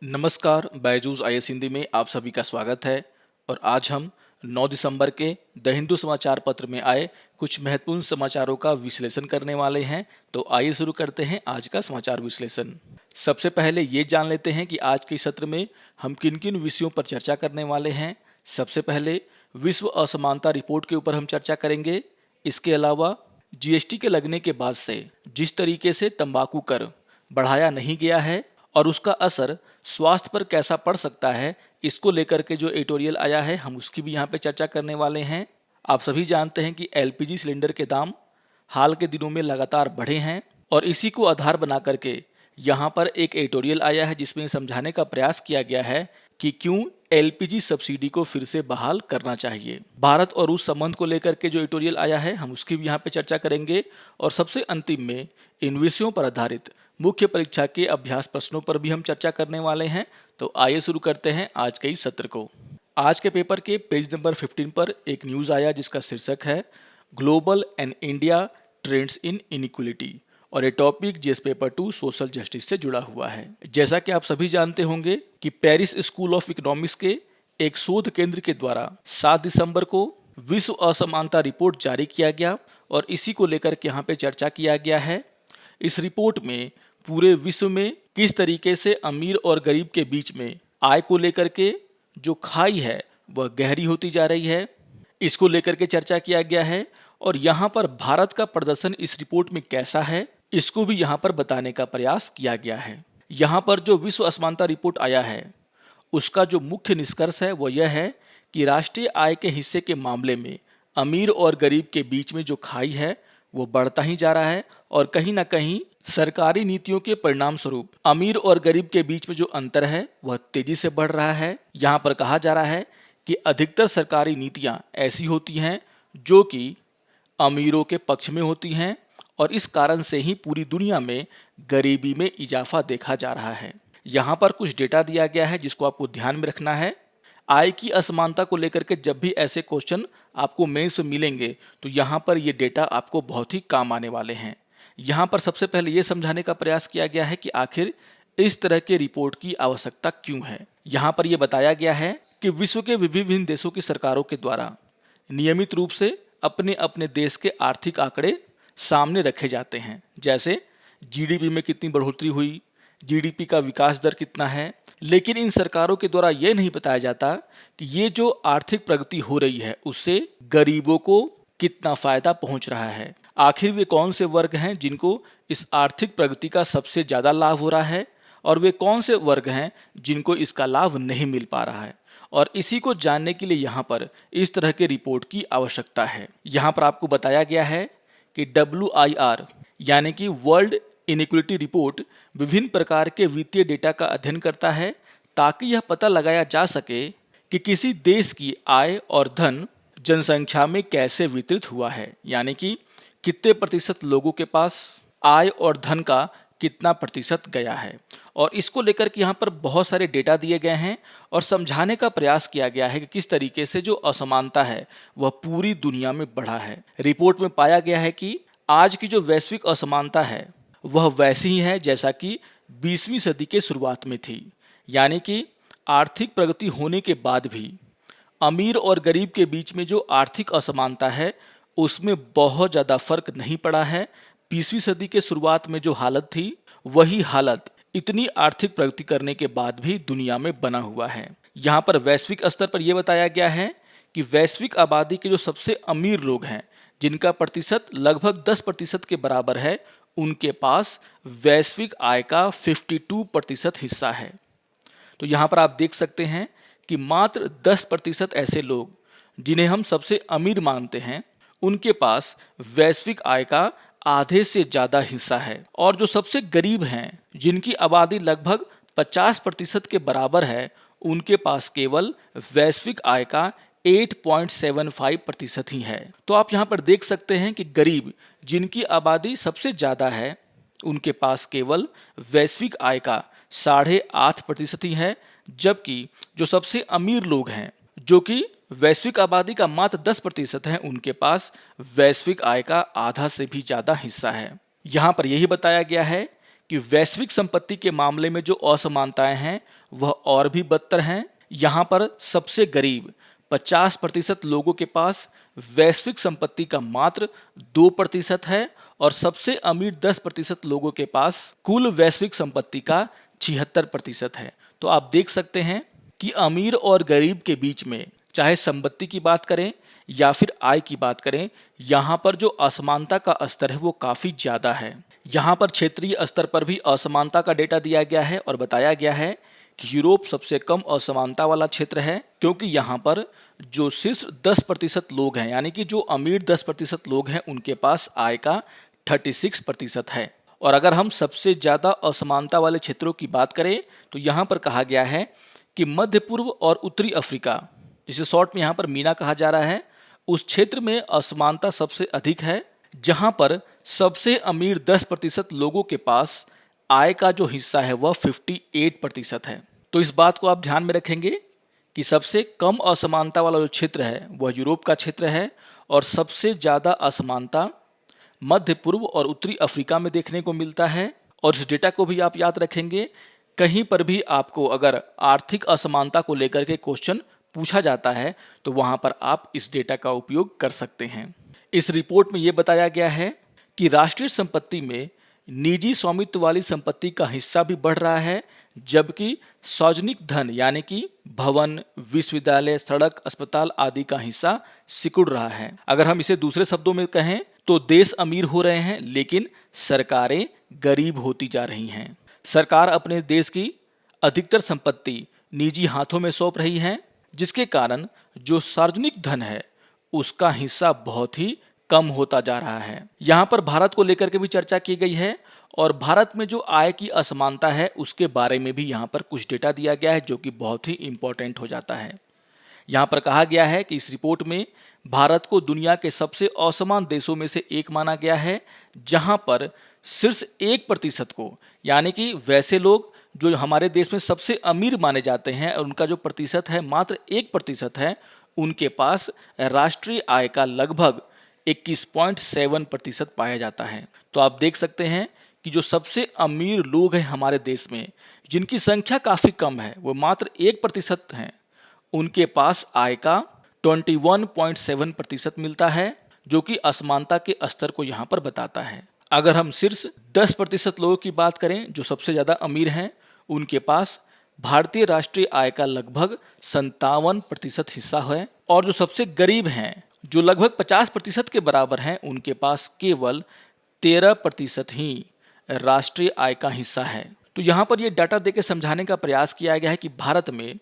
नमस्कार, बायजूस आईएएस हिंदी में आप सभी का स्वागत है। और आज हम 9 दिसंबर के द हिंदू समाचार पत्र में आए कुछ महत्वपूर्ण समाचारों का विश्लेषण करने वाले हैं। तो आइए शुरू करते हैं आज का समाचार विश्लेषण। सबसे पहले ये जान लेते हैं कि आज के सत्र में हम किन किन विषयों पर चर्चा करने वाले हैं। सबसे पहले विश्व असमानता रिपोर्ट के ऊपर हम चर्चा करेंगे। इसके अलावा जीएसटी के लगने के बाद से जिस तरीके से तंबाकू कर बढ़ाया नहीं गया है और उसका असर स्वास्थ्य पर कैसा पड़ सकता है, इसको लेकर के जो एडिटोरियल आया है हम उसकी भी यहाँ पे चर्चा करने वाले हैं। आप सभी जानते हैं कि एलपीजी सिलेंडर के दाम हाल के दिनों में लगातार बढ़े हैं और इसी को आधार बना करके यहाँ पर एक एडिटोरियल आया है जिसमें समझाने का प्रयास किया गया है कि क्यों एलपीजी सब्सिडी को फिर से बहाल करना चाहिए। भारत और रूस संबंध को लेकर के जो एडिटोरियल आया है हम उसकी भी यहाँ पे चर्चा करेंगे। और सबसे अंतिम में इन विषयों पर आधारित मुख्य परीक्षा के अभ्यास प्रश्नों पर भी हम चर्चा करने वाले हैं। तो आइए शुरू करते हैं आज के इस सत्र को। आज के पेपर के पेज नंबर 15 पर एक न्यूज आया जिसका शीर्षक है global and India trends in inequality और ये topic GS paper 2 social justice से जुड़ा हुआ है। जैसा कि आप सभी जानते होंगे कि पेरिस स्कूल ऑफ इकोनॉमिक्स के एक शोध केंद्र के द्वारा 7 दिसंबर को विश्व असमानता रिपोर्ट जारी किया गया और इसी को लेकर के यहाँ पे चर्चा किया गया है। इस रिपोर्ट में पूरे विश्व में किस तरीके से अमीर और गरीब के बीच में आय को लेकर के जो खाई है वह गहरी होती जा रही है, इसको लेकर के चर्चा किया गया है। और यहाँ पर भारत का प्रदर्शन इस रिपोर्ट में कैसा है इसको भी यहाँ पर बताने का प्रयास किया गया है। यहाँ पर जो विश्व असमानता रिपोर्ट आया है उसका जो मुख्य निष्कर्ष है वो यह है कि राष्ट्रीय आय के हिस्से के मामले में अमीर और गरीब के बीच में जो खाई है वो बढ़ता ही जा रहा है और कहीं ना कहीं सरकारी नीतियों के परिणाम स्वरूप अमीर और गरीब के बीच में जो अंतर है वह तेजी से बढ़ रहा है। यहाँ पर कहा जा रहा है कि अधिकतर सरकारी नीतियाँ ऐसी होती हैं जो कि अमीरों के पक्ष में होती हैं और इस कारण से ही पूरी दुनिया में गरीबी में इजाफा देखा जा रहा है। यहाँ पर कुछ डेटा दिया गया है जिसको आपको ध्यान में रखना है। आय की असमानता को लेकर के जब भी ऐसे क्वेश्चन आपको मेंस में मिलेंगे तो यहाँ पर ये डेटा आपको बहुत ही काम आने वाले हैं। यहाँ पर सबसे पहले ये समझाने का प्रयास किया गया है कि आखिर इस तरह के रिपोर्ट की आवश्यकता क्यों है। यहाँ पर यह बताया गया है कि विश्व के विभिन्न देशों की सरकारों के द्वारा नियमित रूप से अपने अपने देश के आर्थिक आंकड़े सामने रखे जाते हैं, जैसे जीडीपी में कितनी बढ़ोतरी हुई, जीडीपी का विकास दर कितना है। लेकिन इन सरकारों के द्वारा यह नहीं बताया जाता कि ये जो आर्थिक प्रगति हो रही है उससे गरीबों को कितना फायदा पहुंच रहा है। आखिर वे कौन से वर्ग हैं जिनको इस आर्थिक प्रगति का सबसे ज्यादा लाभ हो रहा है और वे कौन से वर्ग हैं जिनको इसका लाभ नहीं मिल पा रहा है। और इसी को जानने के लिए यहाँ पर इस तरह के रिपोर्ट की आवश्यकता है। यहाँ पर आपको बताया गया है कि WIR यानी कि वर्ल्ड इनइक्वलिटी रिपोर्ट विभिन्न प्रकार के वित्तीय डेटा का अध्ययन करता है ताकि यह पता लगाया जा सके कि किसी देश की आय और धन जनसंख्या में कैसे वितरित हुआ है, यानी कि कितने प्रतिशत लोगों के पास आय और धन का कितना प्रतिशत गया है। और इसको लेकर के यहाँ पर बहुत सारे डेटा दिए गए हैं और समझाने का प्रयास किया गया है कि किस तरीके से जो असमानता है वह पूरी दुनिया में बढ़ा है। रिपोर्ट में पाया गया है कि आज की जो वैश्विक असमानता है वह वैसी ही है जैसा कि 20वीं सदी के शुरुआत में थी, यानी कि आर्थिक प्रगति होने के बाद भी अमीर और गरीब के बीच में जो आर्थिक असमानता है उसमें बहुत ज़्यादा फर्क नहीं पड़ा है। 20वीं सदी के शुरुआत में जो हालत थी वही हालत इतनी आर्थिक प्रगति करने के बाद भी दुनिया में बना हुआ है। यहाँ पर वैश्विक स्तर पर यह बताया गया है कि वैश्विक आबादी के जो सबसे अमीर लोग हैं जिनका प्रतिशत लगभग 10% के बराबर है, उनके पास वैश्विक आय का 52% हिस्सा है। तो यहाँ पर आप देख सकते हैं कि मात्र 10% ऐसे लोग जिन्हें हम सबसे अमीर मानते हैं उनके पास वैश्विक आय का आधे से ज़्यादा हिस्सा है। और जो सबसे गरीब हैं जिनकी आबादी लगभग 50% के बराबर है, उनके पास केवल वैश्विक आय का 8.75% ही है। तो आप यहाँ पर देख सकते हैं कि गरीब जिनकी आबादी सबसे ज़्यादा है उनके पास केवल वैश्विक आय का 8.5% ही है, जबकि जो सबसे अमीर लोग हैं जो कि वैश्विक आबादी का मात्र 10% है, उनके पास वैश्विक आय का आधा से भी ज़्यादा हिस्सा है। यहाँ पर यही बताया गया है कि वैश्विक संपत्ति के मामले में जो असमानताएं हैं वह और भी बदतर हैं। यहाँ पर सबसे गरीब 50% लोगों के पास वैश्विक संपत्ति का मात्र 2% है और सबसे अमीर 10% लोगों के पास कुल वैश्विक संपत्ति का 76% है। तो आप देख सकते हैं कि अमीर और गरीब के बीच में चाहे संपत्ति की बात करें या फिर आय की बात करें, यहाँ पर जो असमानता का स्तर है वो काफ़ी ज़्यादा है। यहाँ पर क्षेत्रीय स्तर पर भी असमानता का डेटा दिया गया है और बताया गया है कि यूरोप सबसे कम असमानता वाला क्षेत्र है, क्योंकि यहाँ पर जो शीर्ष 10% लोग हैं, यानी कि जो अमीर 10% लोग हैं, उनके पास आय का 36% है। और अगर हम सबसे ज़्यादा असमानता वाले क्षेत्रों की बात करें तो यहाँ पर कहा गया है कि मध्य पूर्व और उत्तरी अफ्रीका, जिसे शॉर्ट में यहाँ पर मीना कहा जा रहा है, उस क्षेत्र में असमानता सबसे अधिक है, जहाँ पर सबसे अमीर 10% लोगों के पास आय का जो हिस्सा है वह 58% है। तो इस बात को आप ध्यान में रखेंगे कि सबसे कम असमानता वाला जो क्षेत्र है वह यूरोप का क्षेत्र है और सबसे ज़्यादा असमानता मध्य पूर्व और उत्तरी अफ्रीका में देखने को मिलता है। और इस डेटा को भी आप याद रखेंगे, कहीं पर भी आपको अगर आर्थिक असमानता को लेकर के क्वेश्चन पूछा जाता है तो वहां पर आप इस डेटा का उपयोग कर सकते हैं। इस रिपोर्ट में यह बताया गया है कि राष्ट्रीय संपत्ति में निजी स्वामित्व वाली संपत्ति का हिस्सा भी बढ़ रहा है, जबकि सार्वजनिक धन यानी कि भवन, विश्वविद्यालय, सड़क, अस्पताल आदि का हिस्सा सिकुड़ रहा है। अगर हम इसे दूसरे शब्दों में कहें तो देश अमीर हो रहे हैं लेकिन सरकारें गरीब होती जा रही हैं। सरकार अपने देश की अधिकतर संपत्ति निजी हाथों में सौंप रही है, जिसके कारण जो सार्वजनिक धन है उसका हिस्सा बहुत ही कम होता जा रहा है। यहाँ पर भारत को लेकर के भी चर्चा की गई है और भारत में जो आय की असमानता है उसके बारे में भी यहाँ पर कुछ डेटा दिया गया है, जो कि बहुत ही इंपॉर्टेंट हो जाता है। यहाँ पर कहा गया है कि इस रिपोर्ट में भारत को दुनिया के सबसे असमान देशों में से एक माना गया है, जहाँ पर शीर्ष 1% को, यानी कि वैसे लोग जो हमारे देश में सबसे अमीर माने जाते हैं और उनका जो प्रतिशत है मात्र 1% है, उनके पास राष्ट्रीय आय का लगभग 21.7% पाया जाता है। तो आप देख सकते हैं कि जो सबसे अमीर लोग हैं हमारे देश में, जिनकी संख्या काफ़ी कम है, वो मात्र 1% हैं, उनके पास आय का 21.7% मिलता है, जो कि असमानता के स्तर को यहाँ पर बताता है। अगर हम शीर्ष 10% लोगों की बात करें जो सबसे ज़्यादा अमीर हैं, उनके पास भारतीय राष्ट्रीय आय का लगभग 57% हिस्सा है और जो सबसे गरीब हैं, जो लगभग 50% के बराबर हैं, उनके पास केवल 13% ही राष्ट्रीय आय का हिस्सा है। तो यहाँ पर यह डाटा देकर समझाने का प्रयास किया गया है कि भारत में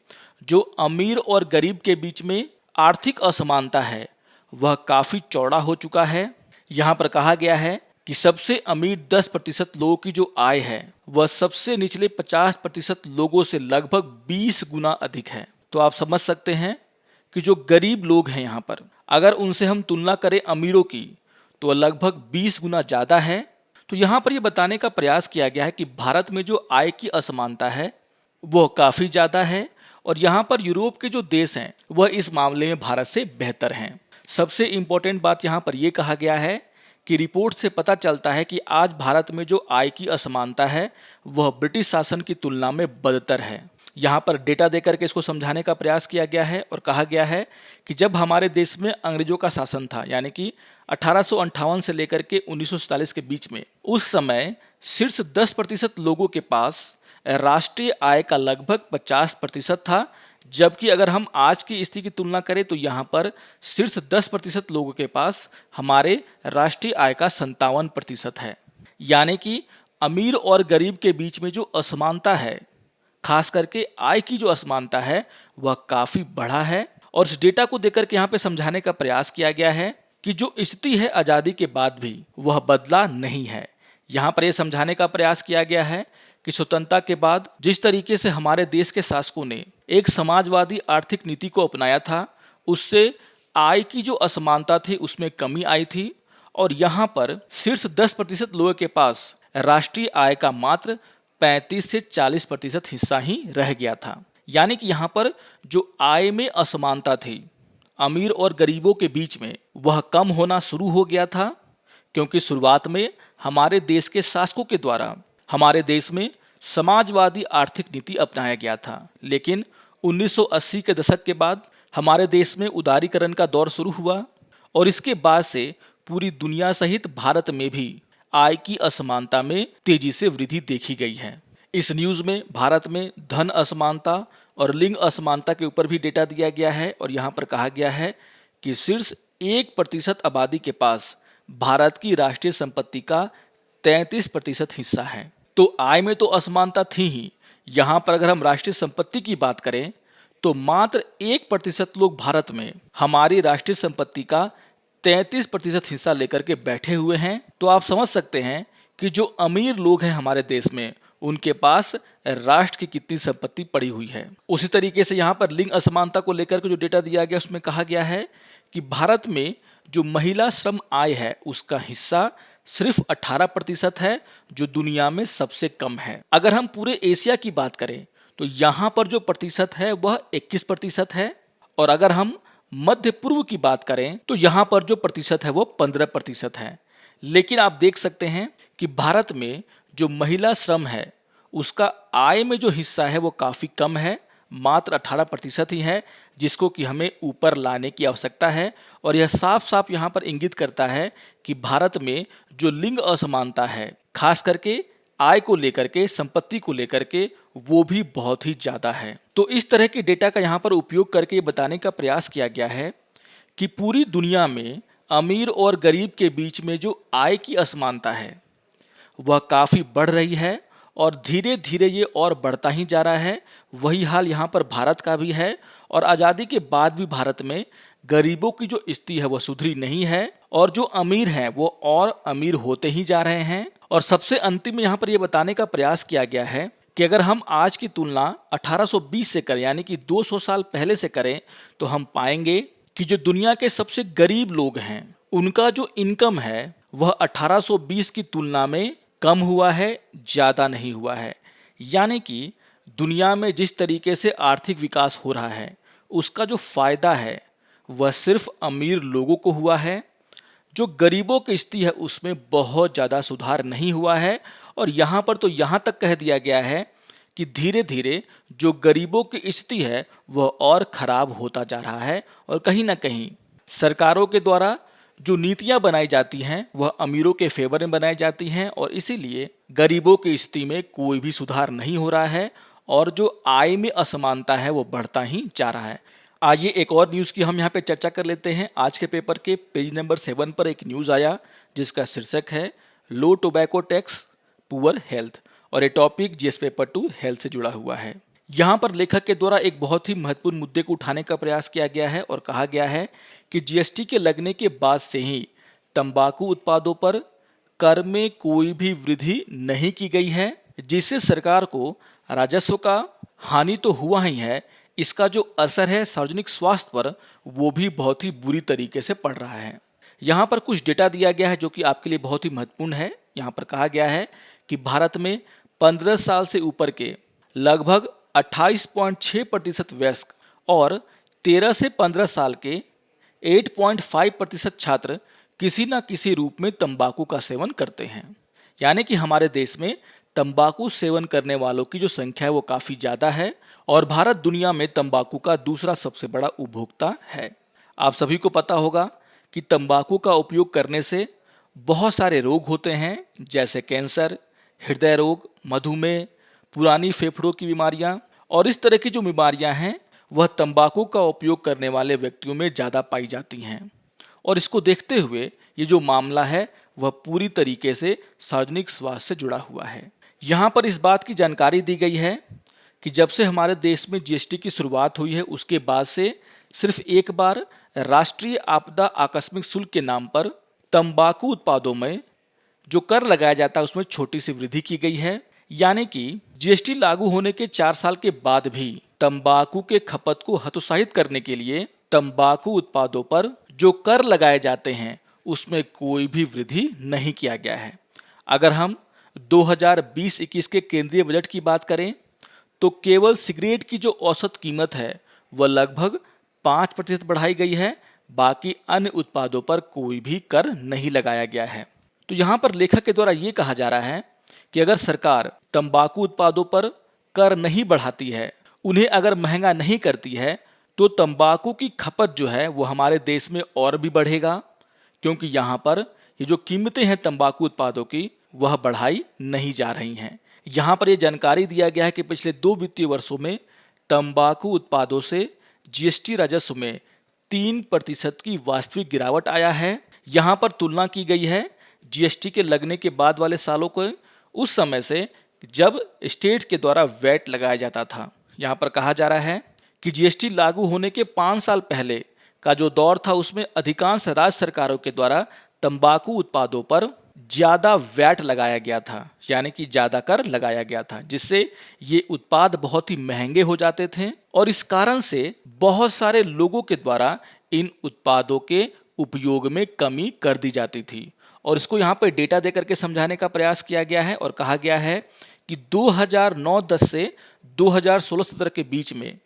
जो अमीर और गरीब के बीच में आर्थिक असमानता है वह काफ़ी चौड़ा हो चुका है। यहाँ पर कहा गया है कि सबसे अमीर 10% लोगों की जो आय है वह सबसे निचले 50% लोगों से लगभग 20 गुना अधिक है। तो आप समझ सकते हैं कि जो गरीब लोग हैं यहाँ पर, अगर उनसे हम तुलना करें अमीरों की, तो लगभग 20 गुना ज़्यादा है। तो यहाँ पर यह बताने का प्रयास किया गया है कि भारत में जो आय की असमानता है वह काफ़ी ज़्यादा है और यहाँ पर यूरोप के जो देश हैं वह इस मामले में भारत से बेहतर हैं। सबसे इम्पोर्टेंट बात यहाँ पर यह कहा गया है कि रिपोर्ट से पता चलता है कि आज भारत में जो आय की असमानता है वह ब्रिटिश शासन की तुलना में बदतर है। यहाँ पर डेटा देकर के इसको समझाने का प्रयास किया गया है और कहा गया है कि जब हमारे देश में अंग्रेजों का शासन था, यानी कि 1858 से लेकर के 1947 के बीच में, उस समय शीर्ष 10% लोगों के पास राष्ट्रीय आय का लगभग 50% था, जबकि अगर हम आज की स्थिति की तुलना करें तो यहाँ पर शीर्ष 10% लोगों के पास हमारे राष्ट्रीय आय का 57% है। यानी कि अमीर और गरीब के बीच में जो असमानता है, खास करके आय की जो असमानता है, वह काफ़ी बढ़ा है। और इस डेटा को देकर के यहाँ पे समझाने का प्रयास किया गया है कि जो स्थिति है आज़ादी के बाद भी वह बदला नहीं है। यहाँ पर यह समझाने का प्रयास किया गया है कि स्वतंत्रता के बाद जिस तरीके से हमारे देश के शासकों ने एक समाजवादी आर्थिक नीति को अपनाया था, उससे आय की जो असमानता थी उसमें कमी आई थी और यहाँ पर शीर्ष 10% लोगों के पास राष्ट्रीय आय का मात्र 35 से 40% हिस्सा ही रह गया था। यानी कि यहाँ पर जो आय में असमानता थी अमीर और गरीबों के बीच में, वह कम होना शुरू हो गया था, क्योंकि शुरुआत में हमारे देश के शासकों के द्वारा हमारे देश में समाजवादी आर्थिक नीति अपनाया गया था। लेकिन 1980 के दशक के बाद हमारे देश में उदारीकरण का दौर शुरू हुआ और इसके बाद से पूरी दुनिया सहित भारत में भी आय की असमानता में तेजी से वृद्धि देखी गई है। इस न्यूज में भारत में धन असमानता और लिंग असमानता के ऊपर भी डेटा दिया गया है और यहाँ पर कहा गया है कि शीर्ष 1% आबादी के पास भारत की राष्ट्रीय संपत्ति का 33% हिस्सा है। तो आय में तो असमानता थी ही, यहाँ पर अगर हम राष्ट्रीय संपत्ति की बात करें तो मात्र 1% लोग भारत में हमारी राष्ट्रीय संपत्ति का 33% हिस्सा लेकर के बैठे हुए हैं। तो आप समझ सकते हैं कि जो अमीर लोग हैं हमारे देश में उनके पास राष्ट्र की कितनी संपत्ति पड़ी हुई है। उसी तरीके से यहाँ पर लिंग असमानता को लेकर के जो डेटा दिया गया उसमें कहा गया है कि भारत में जो महिला श्रम आय है उसका हिस्सा सिर्फ 18% है, जो दुनिया में सबसे कम है। अगर हम पूरे एशिया की बात करें तो यहाँ पर जो प्रतिशत है वह 21% है और अगर हम मध्य पूर्व की बात करें तो यहाँ पर जो प्रतिशत है वो 15% है। लेकिन आप देख सकते हैं कि भारत में जो महिला श्रम है उसका आय में जो हिस्सा है वो काफ़ी कम है, मात्र 18% ही है, जिसको कि हमें ऊपर लाने की आवश्यकता है। और यह साफ साफ यहाँ पर इंगित करता है कि भारत में जो लिंग असमानता है खास करके आय को लेकर के, संपत्ति को लेकर के, वो भी बहुत ही ज़्यादा है। तो इस तरह के डेटा का यहाँ पर उपयोग करके ये बताने का प्रयास किया गया है कि पूरी दुनिया में अमीर और गरीब के बीच में जो आय की असमानता है वह काफ़ी बढ़ रही है और धीरे धीरे ये और बढ़ता ही जा रहा है। वही हाल यहाँ पर भारत का भी है और आज़ादी के बाद भी भारत में गरीबों की जो स्थिति है वह सुधरी नहीं है और जो अमीर हैं वो और अमीर होते ही जा रहे हैं। और सबसे अंतिम में यहाँ पर यह बताने का प्रयास किया गया है कि अगर हम आज की तुलना 1820 से करें यानी कि 200 साल पहले से करें तो हम पाएंगे कि जो दुनिया के सबसे गरीब लोग हैं उनका जो इनकम है वह 1820 की तुलना में कम हुआ है, ज़्यादा नहीं हुआ है। यानी कि दुनिया में जिस तरीके से आर्थिक विकास हो रहा है उसका जो फायदा है वह सिर्फ अमीर लोगों को हुआ है। जो गरीबों की स्थिति है उसमें बहुत ज़्यादा सुधार नहीं हुआ है और यहाँ पर तो यहाँ तक कह दिया गया है कि धीरे धीरे जो गरीबों की स्थिति है वह और ख़राब होता जा रहा है और कहीं ना कहीं सरकारों के द्वारा जो नीतियां बनाई जाती हैं वह अमीरों के फेवर में बनाई जाती हैं और इसीलिए गरीबों की स्थिति में कोई भी सुधार नहीं हो रहा है और जो आय में असमानता है वो बढ़ता ही जा रहा है। आइए एक और न्यूज़ की हम यहाँ पे चर्चा कर लेते हैं। आज के पेपर के पेज नंबर 7 पर एक न्यूज़ आया जिसका शीर्षक है लो टोबैको टैक्स पुअर हेल्थ और ये टॉपिक जीएस पेपर 2 हेल्थ से जुड़ा हुआ है। यहाँ पर लेखक के द्वारा एक बहुत ही महत्वपूर्ण मुद्दे को उठाने का प्रयास किया गया है और कहा गया है कि जीएसटी के लगने के बाद से ही तंबाकू उत्पादों पर कर में कोई भी वृद्धि नहीं की गई है, जिससे सरकार को राजस्व का हानि तो हुआ ही है, इसका जो असर है सार्वजनिक स्वास्थ्य पर वो भी बहुत ही बुरी तरीके से पड़ रहा है। यहाँ पर कुछ डेटा दिया गया है जो कि आपके लिए बहुत ही महत्वपूर्ण है। यहाँ पर कहा गया है कि भारत में 15 साल से ऊपर के लगभग 28.6% वयस्क और 13 से 15 साल के 8.5% छात्र किसी न किसी रूप में तंबाकू का सेवन करते हैं। यानी कि हमारे देश में तंबाकू सेवन करने वालों की जो संख्या है वो काफ़ी ज़्यादा है और भारत दुनिया में तंबाकू का दूसरा सबसे बड़ा उपभोक्ता है। आप सभी को पता होगा कि तंबाकू का उपयोग करने से बहुत सारे रोग होते हैं जैसे कैंसर, हृदय रोग, मधुमेह, पुरानी फेफड़ों की बीमारियां और इस तरह की जो बीमारियां हैं वह तंबाकू का उपयोग करने वाले व्यक्तियों में ज़्यादा पाई जाती हैं। और इसको देखते हुए ये जो मामला है वह पूरी तरीके से सार्वजनिक स्वास्थ्य से जुड़ा हुआ है। यहाँ पर इस बात की जानकारी दी गई है कि जब से हमारे देश में जीएसटी की शुरुआत हुई है उसके बाद से सिर्फ एक बार राष्ट्रीय आपदा आकस्मिक शुल्क के नाम पर तंबाकू उत्पादों में जो कर लगाया जाता है उसमें छोटी सी वृद्धि की गई है। यानी कि जीएसटी लागू होने के 4 साल के बाद भी तंबाकू के खपत को हतोत्साहित करने के लिए तंबाकू उत्पादों पर जो कर लगाए जाते हैं उसमें कोई भी वृद्धि नहीं किया गया है। अगर हम 2020-21 के केंद्रीय बजट की बात करें तो केवल सिगरेट की जो औसत कीमत है वह लगभग 5% बढ़ाई गई है, बाकी अन्य उत्पादों पर कोई भी कर नहीं लगाया गया है। तो यहाँ पर लेखक के द्वारा ये कहा जा रहा है कि अगर सरकार तंबाकू उत्पादों पर कर नहीं बढ़ाती है, उन्हें अगर महंगा नहीं करती है, तो तंबाकू की खपत जो है वो हमारे देश में और भी बढ़ेगा, क्योंकि यहाँ पर ये जो कीमतें हैं तंबाकू उत्पादों की वह बढ़ाई नहीं जा रही हैं। यहाँ पर ये जानकारी दिया गया है कि पिछले 2 वित्तीय वर्षों में तंबाकू उत्पादों से जीएसटी राजस्व में 3% की वास्तविक गिरावट आया है। यहाँ पर तुलना की गई है जीएसटी के लगने के बाद वाले सालों को, उस समय से जब स्टेट्स के द्वारा वैट लगाया जाता था। यहाँ पर कहा जा रहा है कि जीएसटी लागू होने के 5 साल पहले का जो दौर था उसमें अधिकांश राज्य सरकारों के द्वारा तंबाकू उत्पादों पर ज्यादा वैट लगाया गया था, यानी कि ज्यादा कर लगाया गया था, जिससे ये उत्पाद बहुत ही महंगे हो जाते थे और इस कारण से बहुत सारे लोगों के द्वारा इन उत्पादों के उपयोग में कमी कर दी जाती थी। और इसको यहाँ पर डेटा दे करके समझाने का प्रयास किया गया है और कहा गया है कि 2009-10 से 2016-17 के बीच में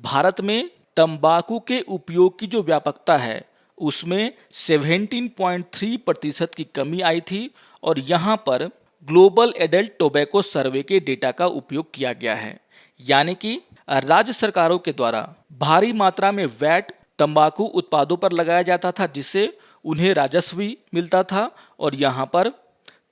भारत में तंबाकू के उपयोग की जो व्यापकता है उसमें 17.3% की कमी आई थी और यहाँ पर ग्लोबल एडल्ट टोबैको सर्वे के डेटा का उपयोग किया गया है। यानी कि राज्य सरकारों के द्वारा भारी मात्रा में वैट तंबाकू उत्पादों पर लगाया जाता था, जिससे उन्हें राजस्व भी मिलता था और यहाँ पर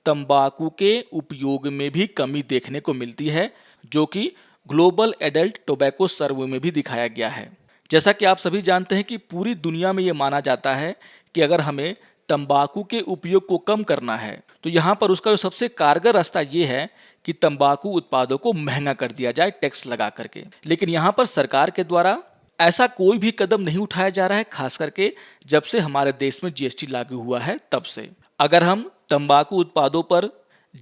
तंबाकू के उपयोग में भी कमी देखने को मिलती है, जो कि ग्लोबल एडल्ट टोबैको सर्वे में भी दिखाया गया है। जैसा कि आप सभी जानते हैं कि पूरी दुनिया में ये माना जाता है कि अगर हमें तंबाकू के उपयोग को कम करना है तो यहाँ पर उसका जो सबसे कारगर रास्ता ये है कि तंबाकू उत्पादों को महंगा कर दिया जाए टैक्स लगा करके। लेकिन यहाँ पर सरकार के द्वारा ऐसा कोई भी कदम नहीं उठाया जा रहा है, खास करके जब से हमारे देश में जीएसटी लागू हुआ है तब से। अगर हम तंबाकू उत्पादों पर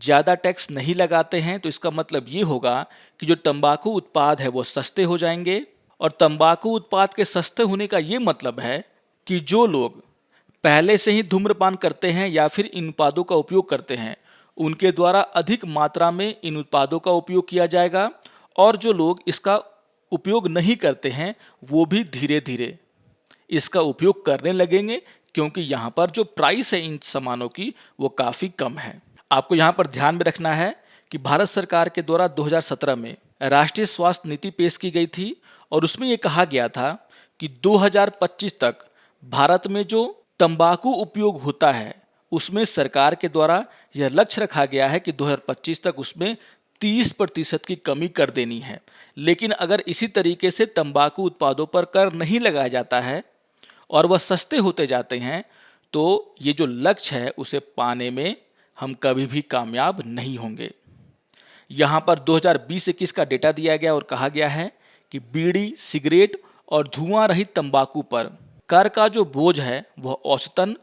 ज़्यादा टैक्स नहीं लगाते हैं तो इसका मतलब ये होगा कि जो तंबाकू उत्पाद है वो सस्ते हो जाएंगे और तंबाकू उत्पाद के सस्ते होने का ये मतलब है कि जो लोग पहले से ही धूम्रपान करते हैं या फिर इन उत्पादों का उपयोग करते हैं उनके द्वारा अधिक मात्रा में इन उत्पादों का उपयोग किया जाएगा और जो लोग इसका उपयोग नहीं करते हैं वो भी धीरे धीरे इसका उपयोग करने लगेंगे, क्योंकि यहाँ पर जो प्राइस है इन सामानों की वो काफ़ी कम है। आपको यहाँ पर ध्यान में रखना है कि भारत सरकार के द्वारा 2017 में राष्ट्रीय स्वास्थ्य नीति पेश की गई थी और उसमें ये कहा गया था कि 2025 तक भारत में जो तंबाकू उपयोग होता है उसमें सरकार के द्वारा यह लक्ष्य रखा गया है कि 2025 तक उसमें 30% की कमी कर देनी है। लेकिन अगर इसी तरीके से तंबाकू उत्पादों पर कर नहीं लगाया जाता है और वह सस्ते होते जाते हैं तो ये जो लक्ष्य है उसे पाने में हम कभी भी कामयाब नहीं होंगे। यहाँ पर 2020-21 का डेटा दिया गया और कहा गया है कि बीड़ी, सिगरेट और धुआं रहित तंबाकू पर कर का जो बोझ है वह औसतन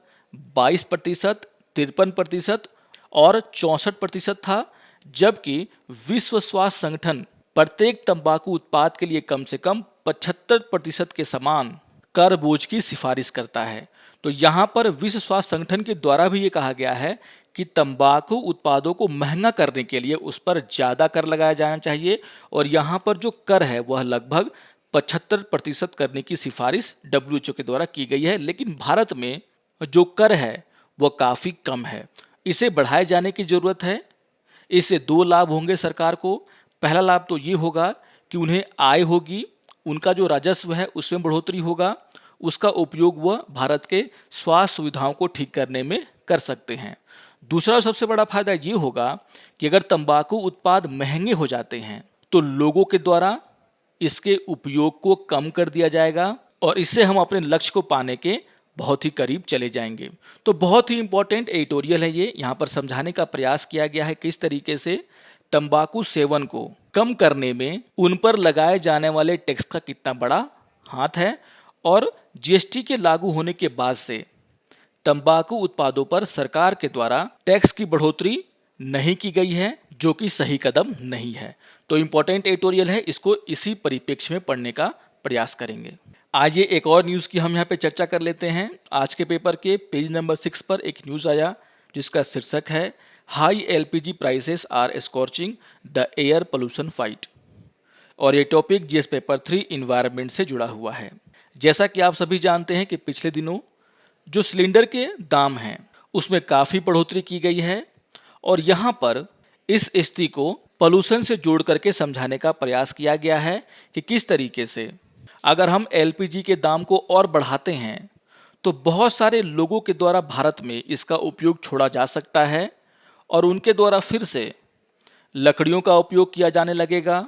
22%, 53% और 64% था, जबकि विश्व स्वास्थ्य संगठन प्रत्येक तंबाकू उत्पाद के लिए कम से कम 75% के समान कर बोझ की सिफारिश करता है। तो यहाँ पर विश्व स्वास्थ्य संगठन के द्वारा भी ये कहा गया है कि तंबाकू उत्पादों को महंगा करने के लिए उस पर ज़्यादा कर लगाया जाना चाहिए और यहाँ पर जो कर है वह लगभग 75% करने की सिफारिश WHO के द्वारा की गई है। लेकिन भारत में जो कर है वह काफ़ी कम है, इसे बढ़ाए जाने की ज़रूरत है। इससे 2 लाभ होंगे सरकार को। पहला लाभ तो ये होगा कि उन्हें आय होगी, उनका जो राजस्व है उसमें बढ़ोतरी होगा, उसका उपयोग वह भारत के स्वास्थ्य सुविधाओं को ठीक करने में कर सकते हैं। दूसरा सबसे बड़ा फायदा ये होगा कि अगर तंबाकू उत्पाद महंगे हो जाते हैं तो लोगों के द्वारा इसके उपयोग को कम कर दिया जाएगा और इससे हम अपने लक्ष्य को पाने के बहुत ही करीब चले जाएंगे। तो बहुत ही इंपॉर्टेंट एडिटोरियल है ये। यहाँ पर समझाने का प्रयास किया गया है किस तरीके से तंबाकू सेवन को कम करने में उन पर लगाए जाने वाले टैक्स का कितना बड़ा हाथ है और जीएसटी के लागू होने के बाद से तंबाकू उत्पादों पर सरकार के द्वारा टैक्स की बढ़ोतरी नहीं की गई है, जो कि सही कदम नहीं है। तो इंपॉर्टेंट एडिटोरियल है, इसको इसी परिप्रेक्ष्य में पढ़ने का प्रयास करेंगे। आज ये एक और न्यूज़ की हम यहाँ पे चर्चा कर लेते हैं। आज के पेपर के पेज नंबर 6 पर एक न्यूज़ आया जिसका शीर्षक है high LPG prices are scorching the air pollution fight और ये टॉपिक जीएस पेपर 3 इन्वायरमेंट से जुड़ा हुआ है। जैसा कि आप सभी जानते हैं कि पिछले दिनों जो सिलेंडर के दाम हैं उसमें काफ़ी बढ़ोतरी की गई है और यहाँ पर इस स्थिति को पोल्यूशन से जोड़ करके समझाने का प्रयास किया गया है कि किस तरीके से अगर हम एलपीजी के दाम को और बढ़ाते हैं तो बहुत सारे लोगों के द्वारा भारत में इसका उपयोग छोड़ा जा सकता है और उनके द्वारा फिर से लकड़ियों का उपयोग किया जाने लगेगा,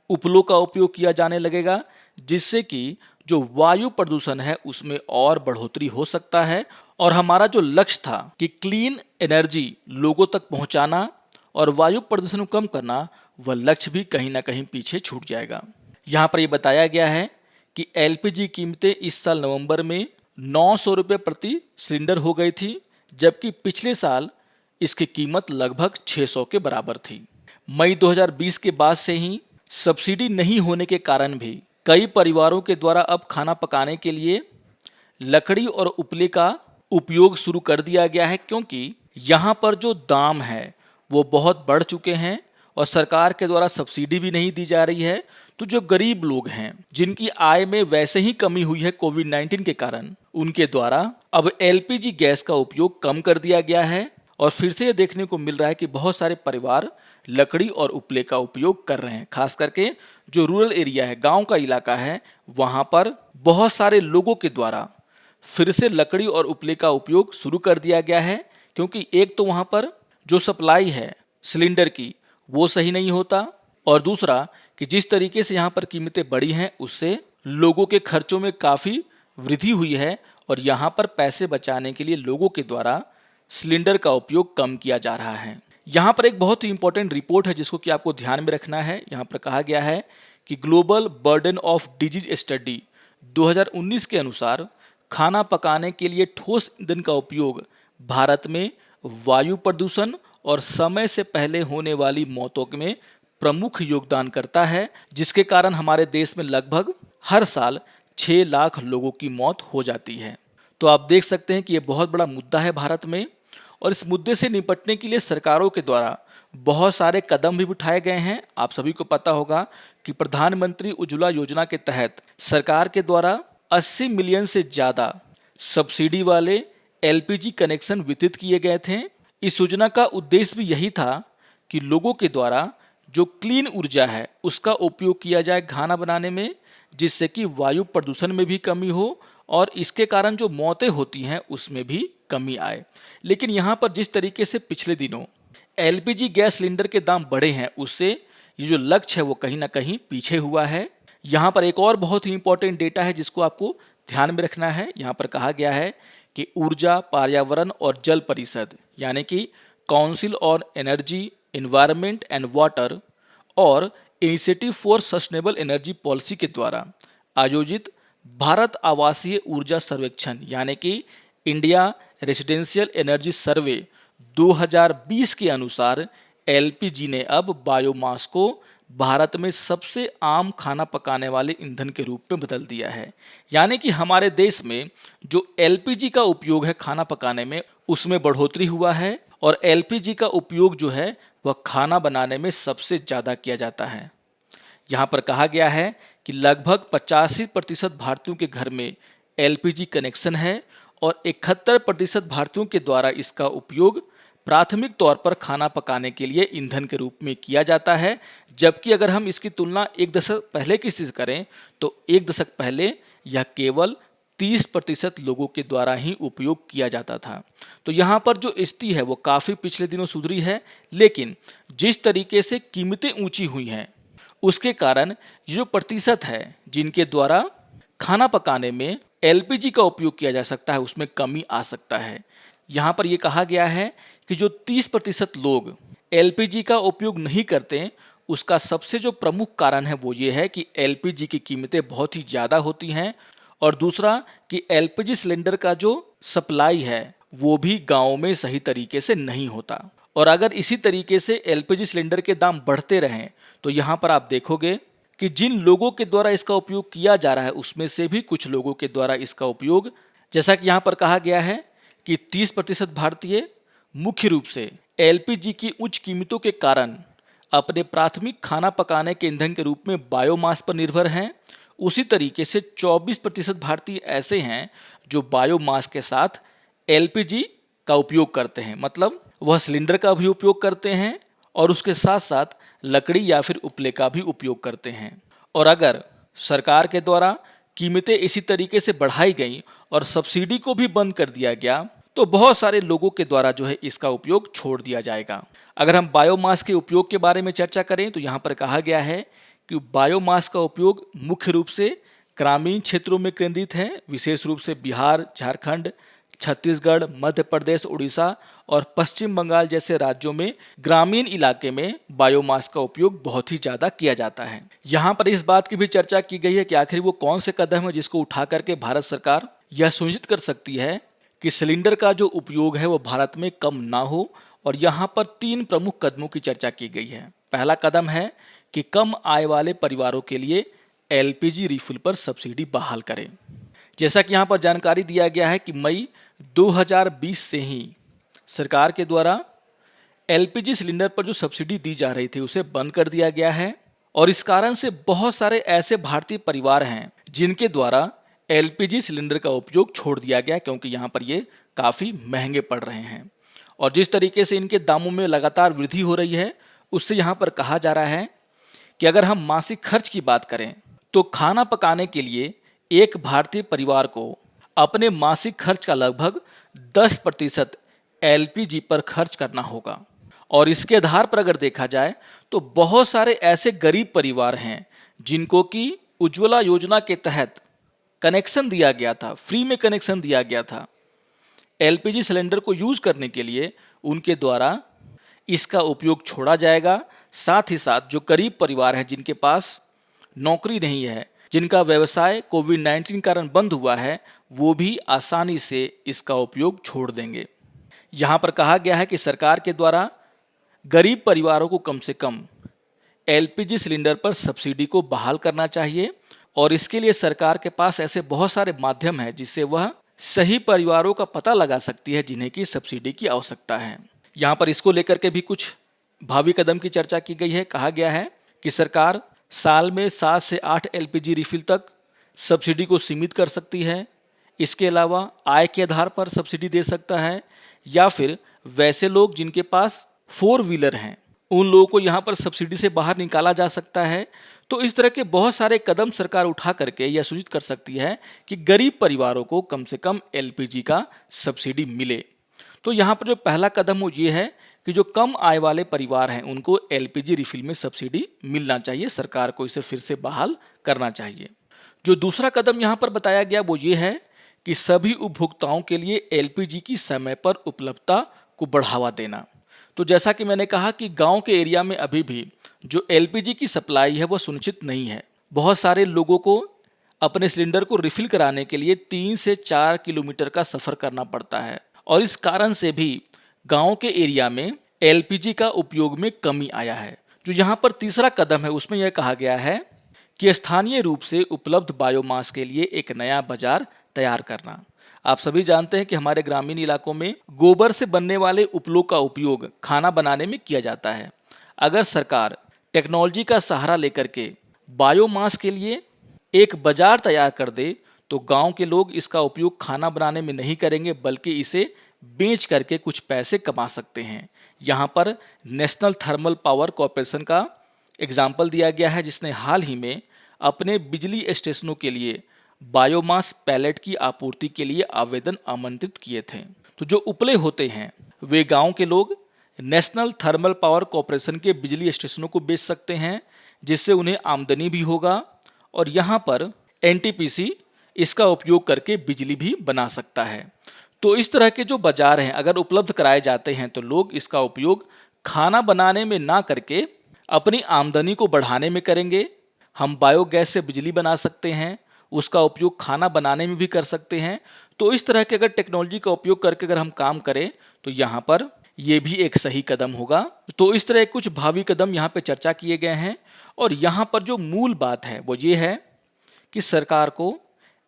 उपलों का उपयोग किया जाने लगेगा, जिससे कि जो वायु प्रदूषण है उसमें और बढ़ोतरी हो सकता है और हमारा जो लक्ष्य था कि क्लीन एनर्जी लोगों तक पहुंचाना और वायु प्रदूषण को कम करना, वह लक्ष्य भी कहीं ना कहीं पीछे छूट जाएगा। यहाँ पर यह बताया गया है कि एलपीजी कीमतें इस साल नवंबर में 900 रुपये प्रति सिलेंडर हो गई थी, जबकि पिछले साल इसकी कीमत लगभग 600 के बराबर थी। मई 2020 के बाद से ही सब्सिडी नहीं होने के कारण भी कई परिवारों के द्वारा अब खाना पकाने के लिए लकड़ी और उपले का उपयोग शुरू कर दिया गया है, क्योंकि यहाँ पर जो दाम है वो बहुत बढ़ चुके हैं और सरकार के द्वारा सब्सिडी भी नहीं दी जा रही है। तो जो गरीब लोग हैं जिनकी आय में वैसे ही कमी हुई है कोविड-19 के कारण, उनके द्वारा अब एलपीजी गैस का उपयोग कम कर दिया गया है और फिर से ये देखने को मिल रहा है कि बहुत सारे परिवार लकड़ी और उपले का उपयोग कर रहे हैं। खास करके जो रूरल एरिया है, गांव का इलाका है, वहां पर बहुत सारे लोगों के द्वारा फिर से लकड़ी और उपले का उपयोग शुरू कर दिया गया है, क्योंकि एक तो वहां पर जो सप्लाई है सिलेंडर की वो सही नहीं होता और दूसरा कि जिस तरीके से यहाँ पर कीमतें बढ़ी हैं उससे लोगों के खर्चों में काफ़ी वृद्धि हुई है और यहाँ पर पैसे बचाने के लिए लोगों के द्वारा सिलेंडर का उपयोग कम किया जा रहा है। यहाँ पर एक बहुत ही इंपॉर्टेंट रिपोर्ट है जिसको कि आपको ध्यान में रखना है। यहाँ पर कहा गया है कि global burden of disease study 2019 के अनुसार खाना पकाने के लिए ठोस ईंधन का उपयोग भारत में वायु प्रदूषण और समय से पहले होने वाली मौतों में प्रमुख योगदान करता है, जिसके कारण हमारे देश में लगभग हर साल 6 लाख लोगों की मौत हो जाती है। तो आप देख सकते हैं कि ये बहुत बड़ा मुद्दा है भारत में और इस मुद्दे से निपटने के लिए सरकारों के द्वारा बहुत सारे कदम भी उठाए गए हैं। आप सभी को पता होगा कि प्रधानमंत्री उज्ज्वला योजना के तहत सरकार के द्वारा 80 मिलियन से ज़्यादा सब्सिडी वाले एलपीजी कनेक्शन वितरित किए गए थे। इस योजना का उद्देश्य भी यही था कि लोगों के द्वारा जो क्लीन ऊर्जा है उसका उपयोग किया जाए खाना बनाने में, जिससे कि वायु प्रदूषण में भी कमी हो और इसके कारण जो मौतें होती हैं उसमें भी कमी आए। लेकिन यहाँ पर जिस तरीके से पिछले दिनों एलपीजी गैस सिलेंडर के दाम बढ़े हैं, उससे ये जो लक्ष्य है वो कहीं ना कहीं पीछे हुआ है। यहाँ पर एक और बहुत ही इंपॉर्टेंट डेटा है जिसको आपको ध्यान में रखना है। यहाँ पर कहा गया है कि ऊर्जा, पर्यावरण और जल परिषद यानी कि council on energy, environment and water और initiative for sustainable energy policy के द्वारा आयोजित भारत आवासीय ऊर्जा सर्वेक्षण यानी कि इंडिया रेसिडेंशियल एनर्जी सर्वे 2020 के अनुसार एलपीजी ने अब बायोमास को भारत में सबसे आम खाना पकाने वाले ईंधन के रूप में बदल दिया है। यानी कि हमारे देश में जो एलपीजी का उपयोग है खाना पकाने में, उसमें बढ़ोतरी हुआ है और एलपीजी का उपयोग जो है वह खाना बनाने में सबसे ज़्यादा किया जाता है। यहाँ पर कहा गया है कि लगभग 85% भारतीयों के घर में एलपीजी कनेक्शन है और 71% भारतीयों के द्वारा इसका उपयोग प्राथमिक तौर पर खाना पकाने के लिए ईंधन के रूप में किया जाता है। जबकि अगर हम इसकी तुलना एक दशक पहले की से करें तो एक दशक पहले यह केवल 30% लोगों के द्वारा ही उपयोग किया जाता था। तो यहाँ पर जो स्थिति है वो काफ़ी पिछले दिनों सुधरी है, लेकिन जिस तरीके से कीमतें ऊंची हुई हैं उसके कारण जो प्रतिशत है जिनके द्वारा खाना पकाने में एलपीजी का उपयोग किया जा सकता है उसमें कमी आ सकता है। यहाँ पर यह कहा गया है कि जो 30% लोग एलपीजी का उपयोग नहीं करते, उसका सबसे जो प्रमुख कारण है वो ये है कि एलपीजी की कीमतें बहुत ही ज़्यादा होती हैं और दूसरा कि एलपीजी सिलेंडर का जो सप्लाई है वो भी गाँव में सही तरीके से नहीं होता। और अगर इसी तरीके से एलपीजी सिलेंडर के दाम बढ़ते रहें तो यहाँ पर आप देखोगे कि जिन लोगों के द्वारा इसका उपयोग किया जा रहा है उसमें से भी कुछ लोगों के द्वारा इसका उपयोग, जैसा कि यहाँ पर कहा गया है कि 30% भारतीय मुख्य रूप से एलपीजी की उच्च कीमतों के कारण अपने प्राथमिक खाना पकाने के ईंधन के रूप में बायोमास पर निर्भर हैं। उसी तरीके से 24% भारतीय ऐसे हैं जो बायोमास के साथ एलपीजी का उपयोग करते हैं, मतलब वह सिलेंडर का भी उपयोग करते हैं और उसके साथ साथ लकड़ी या फिर उपले का भी उपयोग करते हैं। और अगर सरकार के द्वारा कीमतें इसी तरीके से बढ़ाई गई और सब्सिडी को भी बंद कर दिया गया तो बहुत सारे लोगों के द्वारा जो है इसका उपयोग छोड़ दिया जाएगा। अगर हम बायोमास के उपयोग के बारे में चर्चा करें तो यहाँ पर कहा गया है कि बायोमास का उपयोग मुख्य रूप से ग्रामीण क्षेत्रों में केंद्रित है, विशेष रूप से बिहार, झारखंड, छत्तीसगढ़, मध्य प्रदेश, उड़ीसा और पश्चिम बंगाल जैसे राज्यों में ग्रामीण इलाके में बायोमास का उपयोग बहुत ही ज़्यादा किया जाता है। यहाँ पर इस बात की भी चर्चा की गई है कि आखिर वो कौन से कदम है जिसको उठा करके भारत सरकार यह सुनिश्चित कर सकती है कि सिलेंडर का जो उपयोग है वो भारत में कम ना हो। और यहाँ पर 3 प्रमुख कदमों की चर्चा की गई है। पहला कदम है कि कम आय वाले परिवारों के लिए एलपीजी रिफिल पर सब्सिडी बहाल करें। जैसा कि यहाँ पर जानकारी दिया गया है कि मई 2020 से ही सरकार के द्वारा एलपीजी सिलेंडर पर जो सब्सिडी दी जा रही थी उसे बंद कर दिया गया है। और इस कारण से बहुत सारे ऐसे भारतीय परिवार हैं जिनके द्वारा एलपीजी सिलेंडर का उपयोग छोड़ दिया गया, क्योंकि यहाँ पर ये काफ़ी महंगे पड़ रहे हैं। और जिस तरीके से इनके दामों में लगातार वृद्धि हो रही है उससे यहाँ पर कहा जा रहा है कि अगर हम मासिक खर्च की बात करें तो खाना पकाने के लिए एक भारतीय परिवार को अपने मासिक खर्च का लगभग 10% एलपीजी पर खर्च करना होगा। और इसके आधार पर अगर देखा जाए तो बहुत सारे ऐसे गरीब परिवार हैं जिनको कि उज्ज्वला योजना के तहत कनेक्शन दिया गया था, फ्री में कनेक्शन दिया गया था एलपीजी सिलेंडर को यूज करने के लिए, उनके द्वारा इसका उपयोग छोड़ा जाएगा। साथ ही साथ जो गरीब परिवार हैं जिनके पास नौकरी नहीं है, जिनका व्यवसाय कोविड-19 कारण बंद हुआ है, वो भी आसानी से इसका उपयोग छोड़ देंगे। यहाँ पर कहा गया है कि सरकार के द्वारा गरीब परिवारों को कम से कम एलपीजी सिलेंडर पर सब्सिडी को बहाल करना चाहिए। और इसके लिए सरकार के पास ऐसे बहुत सारे माध्यम हैं जिससे वह सही परिवारों का पता लगा सकती है जिन्हें की सब्सिडी की आवश्यकता है। यहाँ पर इसको लेकर के भी कुछ भावी कदम की चर्चा की गई है। कहा गया है कि सरकार साल में 7 से 8 एलपीजी रिफिल तक सब्सिडी को सीमित कर सकती है। इसके अलावा आय के आधार पर सब्सिडी दे सकता है, या फिर वैसे लोग जिनके पास 4 व्हीलर हैं उन लोगों को यहाँ पर सब्सिडी से बाहर निकाला जा सकता है। तो इस तरह के बहुत सारे कदम सरकार उठा करके यह सुनिश्चित कर सकती है कि गरीब परिवारों को कम से कम एलपीजी का सब्सिडी मिले। तो यहाँ पर जो पहला कदम वो ये है कि जो कम आय वाले परिवार हैं उनको एलपीजी रिफिल में सब्सिडी मिलना चाहिए, सरकार को इसे फिर से बहाल करना चाहिए। जो दूसरा कदम यहाँ पर बताया गया वो ये है कि सभी उपभोक्ताओं के लिए एलपीजी की समय पर उपलब्धता को बढ़ावा देना। तो जैसा कि मैंने कहा कि गांव के एरिया में अभी भी जो एलपीजी की सप्लाई है वो सुनिश्चित नहीं है। बहुत सारे लोगों को अपने सिलेंडर को रिफिल कराने के लिए 3 से 4 किलोमीटर का सफ़र करना पड़ता है। और इस कारण से भी गांव के एरिया में एलपीजी का उपयोग में कमी आया है। जो यहाँ पर तीसरा कदम है उसमें यह कहा गया है कि स्थानीय रूप से उपलब्ध बायोमास के लिए एक नया बाजार तैयार करना। आप सभी जानते हैं कि हमारे ग्रामीण इलाकों में गोबर से बनने वाले उपलों का उपयोग खाना बनाने में किया जाता है। अगर सरकार टेक्नोलॉजी का सहारा लेकर के बायोमास के लिए एक बाजार तैयार कर दे तो गांव के लोग इसका उपयोग खाना बनाने में नहीं करेंगे बल्कि इसे बेच करके कुछ पैसे कमा सकते हैं। यहाँ पर नेशनल थर्मल पावर कॉरपोरेशन का एग्जाम्पल दिया गया है जिसने हाल ही में अपने बिजली स्टेशनों के लिए बायोमास पैलेट की आपूर्ति के लिए आवेदन आमंत्रित किए थे। तो जो उपले होते हैं वे गांव के लोग नेशनल थर्मल पावर कॉरपोरेशन के बिजली स्टेशनों को बेच सकते हैं जिससे उन्हें आमदनी भी होगा और यहाँ पर एनटीपीसी इसका उपयोग करके बिजली भी बना सकता है। तो इस तरह के जो बाजार हैं अगर उपलब्ध कराए जाते हैं तो लोग इसका उपयोग खाना बनाने में ना करके अपनी आमदनी को बढ़ाने में करेंगे। हम बायोगैस से बिजली बना सकते हैं, उसका उपयोग खाना बनाने में भी कर सकते हैं। तो इस तरह के अगर टेक्नोलॉजी का उपयोग करके अगर हम काम करें तो यहाँ पर ये भी एक सही कदम होगा। तो इस तरह कुछ भावी कदम यहाँ पे चर्चा किए गए हैं और यहाँ पर जो मूल बात है वो ये है कि सरकार को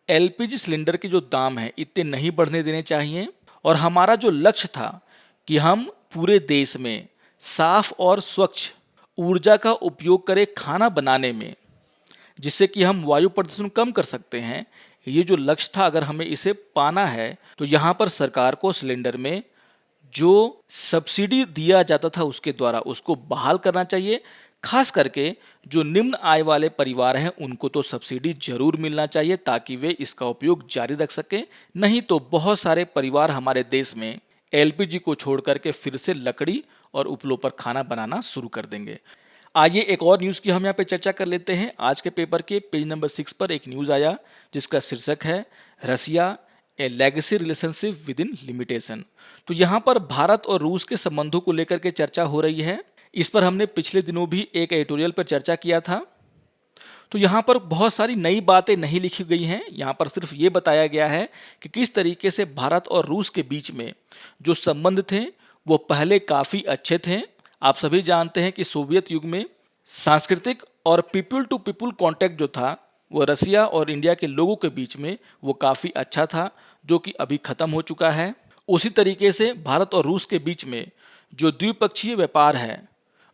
एलपीजी सिलेंडर के जो दाम है इतने नहीं बढ़ने देने चाहिए। और हमारा जो लक्ष्य था कि हम पूरे देश में साफ और स्वच्छ ऊर्जा का उपयोग करें खाना बनाने में, जिससे कि हम वायु प्रदूषण कम कर सकते हैं, ये जो लक्ष्य था अगर हमें इसे पाना है तो यहाँ पर सरकार को सिलेंडर में जो सब्सिडी दिया जाता था उसके द्वारा उसको बहाल करना चाहिए। खास करके जो निम्न आय वाले परिवार हैं उनको तो सब्सिडी जरूर मिलना चाहिए ताकि वे इसका उपयोग जारी रख सकें। नहीं तो बहुत सारे परिवार हमारे देश में एलपीजी को छोड़ करके फिर से लकड़ी और उपलों पर खाना बनाना शुरू कर देंगे। आइए एक और न्यूज़ की हम यहाँ पे चर्चा कर लेते हैं। आज के पेपर के पेज नंबर 6 पर एक न्यूज़ आया जिसका शीर्षक है Russia a legacy relationship within limitation. तो यहाँ पर भारत और रूस के संबंधों को लेकर के चर्चा हो रही है। इस पर हमने पिछले दिनों भी एक एडिटोरियल पर चर्चा किया था। तो यहाँ पर बहुत सारी नई बातें नहीं लिखी गई हैं। यहाँ पर सिर्फ ये बताया गया है कि किस तरीके से भारत और रूस के बीच में जो संबंध थे वो पहले काफ़ी अच्छे थे। आप सभी जानते हैं कि सोवियत युग में सांस्कृतिक और पीपल टू पीपल कांटेक्ट जो था वो रसिया और इंडिया के लोगों के बीच में वो काफ़ी अच्छा था, जो कि अभी ख़त्म हो चुका है। उसी तरीके से भारत और रूस के बीच में जो द्विपक्षीय व्यापार है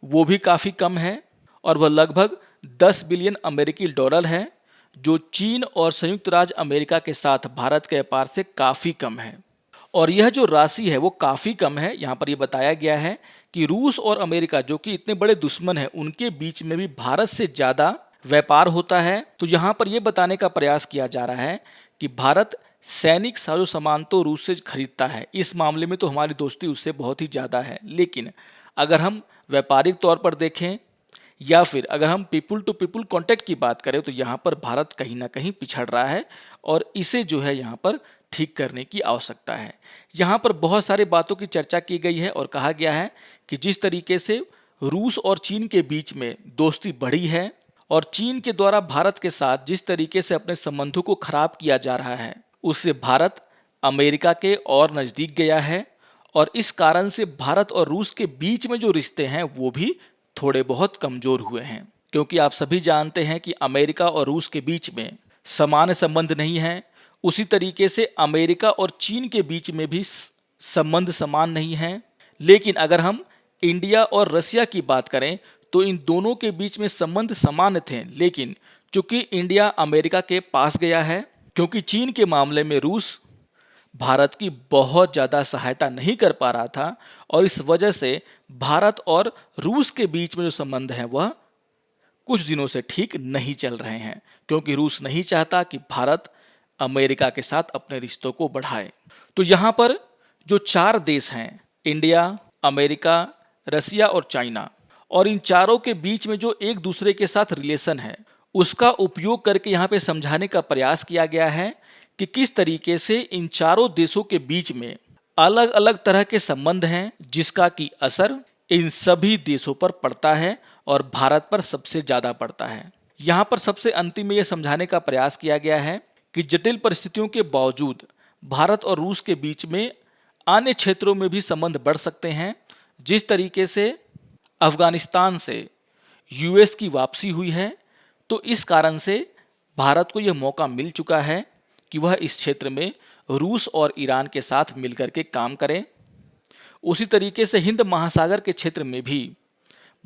वो भी काफ़ी कम है और वह लगभग 10 बिलियन अमेरिकी डॉलर है, जो चीन और संयुक्त राज्य अमेरिका के साथ भारत के व्यापार से काफ़ी कम है। और यह जो राशि है वो काफ़ी कम है। यहाँ पर यह बताया गया है कि रूस और अमेरिका जो कि इतने बड़े दुश्मन हैं उनके बीच में भी भारत से ज़्यादा व्यापार होता है। तो यहाँ पर यह बताने का प्रयास किया जा रहा है कि भारत सैनिक साजो सामान तो रूस से खरीदता है, इस मामले में तो हमारी दोस्ती उससे बहुत ही ज़्यादा है। लेकिन अगर हम व्यापारिक तौर पर देखें या फिर अगर हम पीपल टू पीपल कांटेक्ट की बात करें तो यहाँ पर भारत कहीं ना कहीं पिछड़ रहा है और इसे जो है यहाँ पर ठीक करने की आवश्यकता है। यहाँ पर बहुत सारी बातों की चर्चा की गई है और कहा गया है कि जिस तरीके से रूस और चीन के बीच में दोस्ती बढ़ी है और चीन के द्वारा भारत के साथ जिस तरीके से अपने संबंधों को खराब किया जा रहा है उससे भारत अमेरिका के और नज़दीक गया है और इस कारण से भारत और रूस के बीच में जो रिश्ते हैं वो भी थोड़े बहुत कमज़ोर हुए हैं। क्योंकि आप सभी जानते हैं कि अमेरिका और रूस के बीच में समान संबंध नहीं है, उसी तरीके से अमेरिका और चीन के बीच में भी संबंध समान नहीं है। लेकिन अगर हम इंडिया और रसिया की बात करें तो इन दोनों के बीच में संबंध समान थे, लेकिन चूंकि इंडिया अमेरिका के पास गया है, क्योंकि चीन के मामले में रूस भारत की बहुत ज़्यादा सहायता नहीं कर पा रहा था और इस वजह से भारत और रूस के बीच में जो संबंध हैं वह कुछ दिनों से ठीक नहीं चल रहे हैं, क्योंकि रूस नहीं चाहता कि भारत अमेरिका के साथ अपने रिश्तों को बढ़ाए। तो यहाँ पर जो 4 देश हैं इंडिया, अमेरिका, रसिया और चाइना, और इन चारों के बीच में जो एक दूसरे के साथ रिलेशन है उसका उपयोग करके यहाँ पे समझाने का प्रयास किया गया है कि किस तरीके से इन चारों देशों के बीच में अलग अलग तरह के संबंध हैं जिसका कि असर इन सभी देशों पर पड़ता है और भारत पर सबसे ज़्यादा पड़ता है। यहाँ पर सबसे अंतिम में यह समझाने का प्रयास किया गया है कि जटिल परिस्थितियों के बावजूद भारत और रूस के बीच में अन्य क्षेत्रों में भी संबंध बढ़ सकते हैं। जिस तरीके से अफगानिस्तान से यूएस की वापसी हुई है तो इस कारण से भारत को यह मौका मिल चुका है कि वह इस क्षेत्र में रूस और ईरान के साथ मिलकर के काम करें। उसी तरीके से हिंद महासागर के क्षेत्र में भी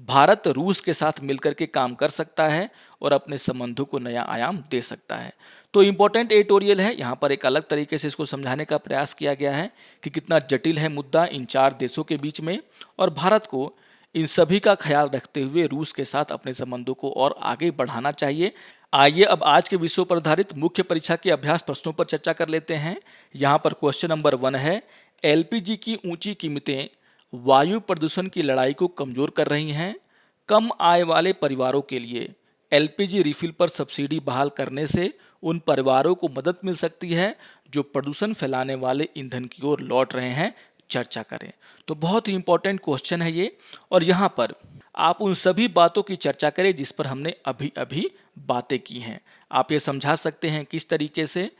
भारत रूस के साथ मिलकर के काम कर सकता है और अपने संबंधों को नया आयाम दे सकता है। तो इम्पोर्टेंट एडिटोरियल है, यहाँ पर एक अलग तरीके से इसको समझाने का प्रयास किया गया है कि कितना जटिल है मुद्दा इन 4 देशों के बीच में और भारत को इन सभी का ख्याल रखते हुए रूस के साथ अपने संबंधों को और आगे बढ़ाना चाहिए। आइए अब आज के विषयों पर आधारित मुख्य परीक्षा के अभ्यास प्रश्नों पर चर्चा कर लेते हैं। यहाँ पर क्वेश्चन नंबर 1 है, एलपीजी की ऊंची कीमतें वायु प्रदूषण की लड़ाई को कमजोर कर रही हैं। कम आय वाले परिवारों के लिए एलपीजी रिफिल पर सब्सिडी बहाल करने से उन परिवारों को मदद मिल सकती है जो प्रदूषण फैलाने वाले ईंधन की ओर लौट रहे हैं। चर्चा करें। तो बहुत ही इंपॉर्टेंट क्वेश्चन है ये और यहाँ पर आप उन सभी बातों की चर्चा करें जिस पर हमने अभी अभी बातें की हैं। आप ये समझा सकते हैं किस तरीके से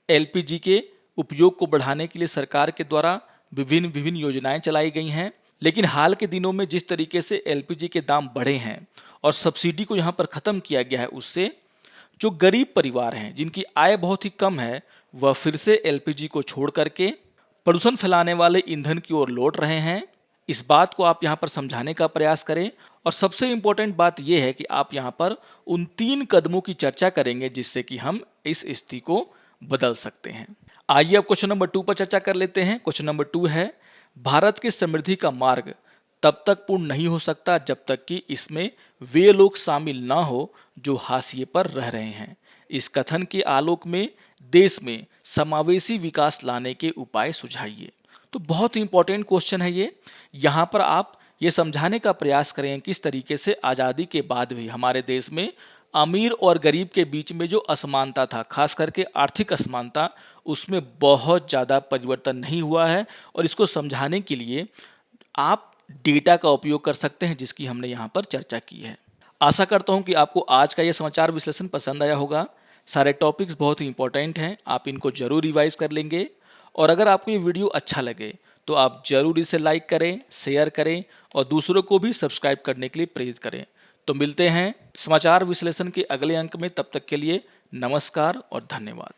एलपीजी के उपयोग को बढ़ाने के लिए सरकार के द्वारा विभिन्न योजनाएं चलाई गई हैं, लेकिन हाल के दिनों में जिस तरीके से एलपीजी के दाम बढ़े हैं और सब्सिडी को यहाँ पर ख़त्म किया गया है, उससे जो गरीब परिवार हैं जिनकी आय बहुत ही कम है वह फिर से एलपीजी को छोड़ करके प्रदूषण फैलाने वाले ईंधन की ओर लौट रहे हैं। इस बात को आप यहाँ पर समझाने का प्रयास करें और सबसे इम्पोर्टेंट बात यह है कि आप यहाँ पर उन 3 कदमों की चर्चा करेंगे जिससे कि हम इस स्थिति को बदल सकते हैं। आइए अब क्वेश्चन नंबर 2 पर चर्चा कर लेते हैं। क्वेश्चन नंबर 2 है, भारत की समृद्धि का मार्ग तब तक पूर्ण नहीं हो सकता जब तक कि इसमें वे लोग शामिल ना हो जो हाशिए पर रह रहे हैं। इस कथन के आलोक में देश में समावेशी विकास लाने के उपाय सुझाइए। तो बहुत इंपॉर्टेंट क्वेश्चन है ये। यहाँ पर आप ये समझाने का प्रयास करें किस तरीके से आज़ादी के बाद भी हमारे देश में अमीर और गरीब के बीच में जो असमानता था, खास करके आर्थिक असमानता, उसमें बहुत ज़्यादा परिवर्तन नहीं हुआ है। और इसको समझाने के लिए आप डेटा का उपयोग कर सकते हैं जिसकी हमने यहाँ पर चर्चा की है। आशा करता हूँ कि आपको आज का ये समाचार विश्लेषण पसंद आया होगा। सारे टॉपिक्स बहुत ही इंपॉर्टेंट हैं, आप इनको जरूर रिवाइज कर लेंगे। और अगर आपको ये वीडियो अच्छा लगे तो आप जरूर इसे लाइक करें, शेयर करें और दूसरों को भी सब्सक्राइब करने के लिए प्रेरित करें। तो मिलते हैं समाचार विश्लेषण के अगले अंक में, तब तक के लिए नमस्कार और धन्यवाद।